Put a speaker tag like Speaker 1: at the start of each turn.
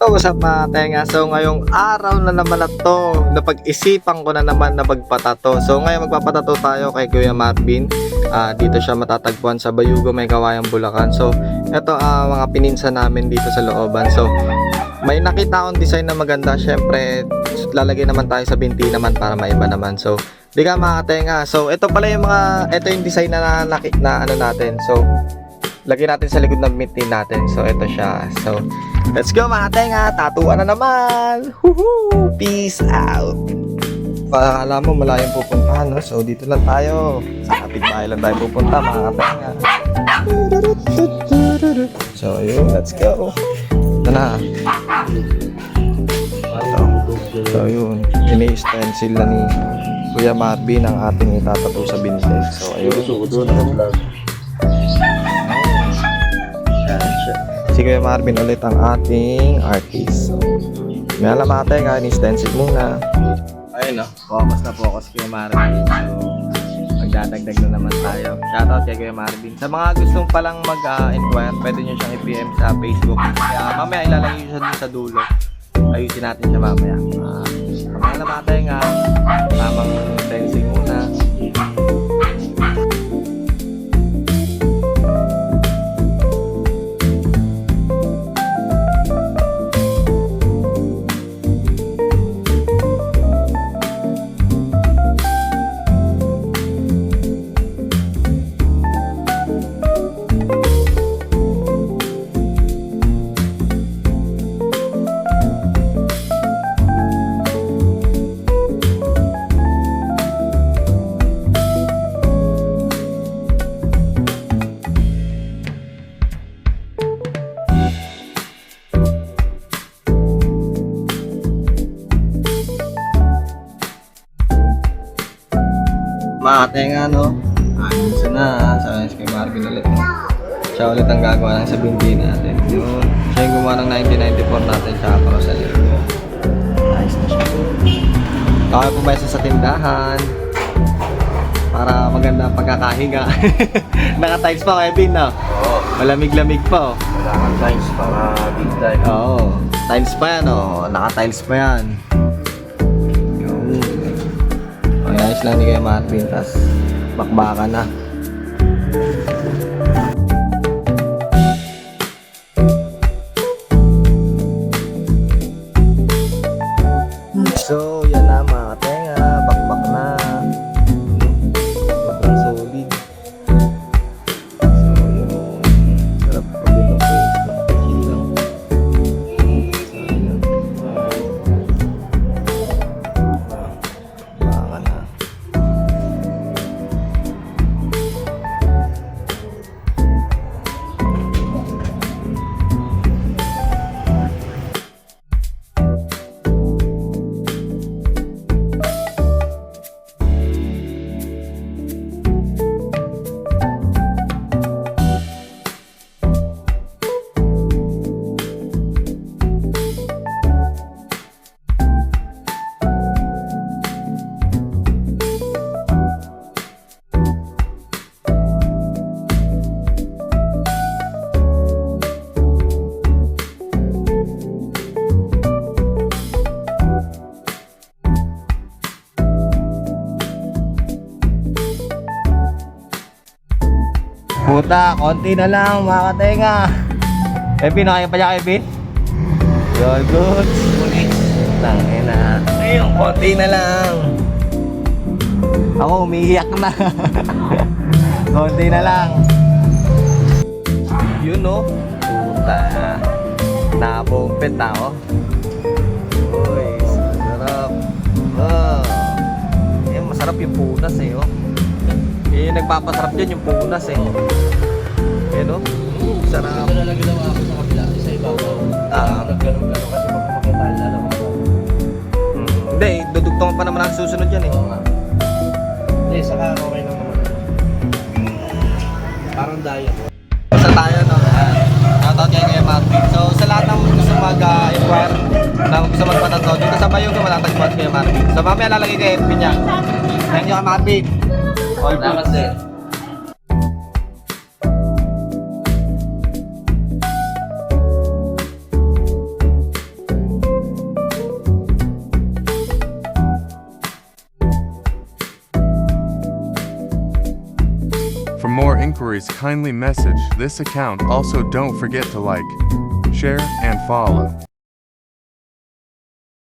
Speaker 1: Yo, what's up mga tenga? So ngayong araw na naman na to, napag-isipan ko na naman na magpatato. So ngayon magpapatato tayo kay Kuya Marvin. Dito siya matatagpuan sa Bayugo, May Kawayang, Bulacan. So ito mga pininsa namin dito sa looban. So may nakita akong design na maganda. Syempre lalagay naman tayo sa binti naman para maiba naman. So di ka mga tenga. So ito pala yung ito yung design na ano natin. So lagyan natin sa likod ng binti natin. So ito siya. So let's go mga tenga, tatuan na naman. Woohoo! Peace out. Alam mo malayong pupuntahan, no? So dito lang tayo. Sa kapitbahay lang tayo pupunta mga tenga. So yun, let's go. Ito na. Ito. So yun, ini-stencil na ni Kuya Marvin ang ating itatato sa binti. So ayun. Si Kuya Marvin ulit ang ating artist. So, may alam ate nga, ni-stencil muna. Ayun o, focus na focus Kuya Marvin. So, magdadagdag na naman tayo. Shoutout kay Kuya Marvin. Sa mga gustong palang mag-inquire, pwede nyo siyang i-PM sa Facebook. Kaya mamaya ilalagay nyo siya dun sa dulo. Ayusin natin siya mamaya. May alam ate nga, tamang stencil muna. Mate nga no. Ayos na. Sa kay Marvin ulit. Siya ulit ang gagawa ng sa binti natin. Yun. Siya yung gumawa ng 1994 natin sa Rosalie. Ayos na siya. Kaya pumesa sa tindahan. Para maganda ang pagkakahinga. Naka-tiles pa Kevin no? Oo. Malamig-lamig pa oh.
Speaker 2: Kailangan tiles para big time.
Speaker 1: Oo. Tiles pa yan oh. Naka-tiles pa yan. Ayos lang ni Kuya Marvin, tas bakbaka na. So, yan na mga tenga, bakbak na. Sobrang solid. So, yun. Sarap pag ito po. Baka na. Puta, konti na lang mga katenga. Epi, nakaya pa niya Epi? You're good. Tangina. Ayun, konti na lang. Ako umiiyak na. Konti na lang. Yun no. Puta. Nabumpit ako. Uy, sarap. Masarap yung punas eh oh. Nagpapasarap dyan yung punas eh. Ayan o. Sarap.
Speaker 2: Nalalagay daw ako sa kabila. Sa ibaw. Naggalong-galong kasi pag makita nila ako.
Speaker 1: Hindi, dudugtungan pa naman ang susunod yan eh.
Speaker 2: Hindi, saka okay lang naman. Parang diet.
Speaker 1: Sa tayo no. Shoutout kay Kuya Marvin. So sa lahat ng gusto mag-inquire na gusto magpatato dito sa Bayugo matatagpuan Kuya Marvin. So mamaya lalagay kay FB niya. Thank you Kuya Marvin. All
Speaker 2: Salamat din.
Speaker 3: For more inquiries, kindly message this account. Also, don't forget to like, share, and follow.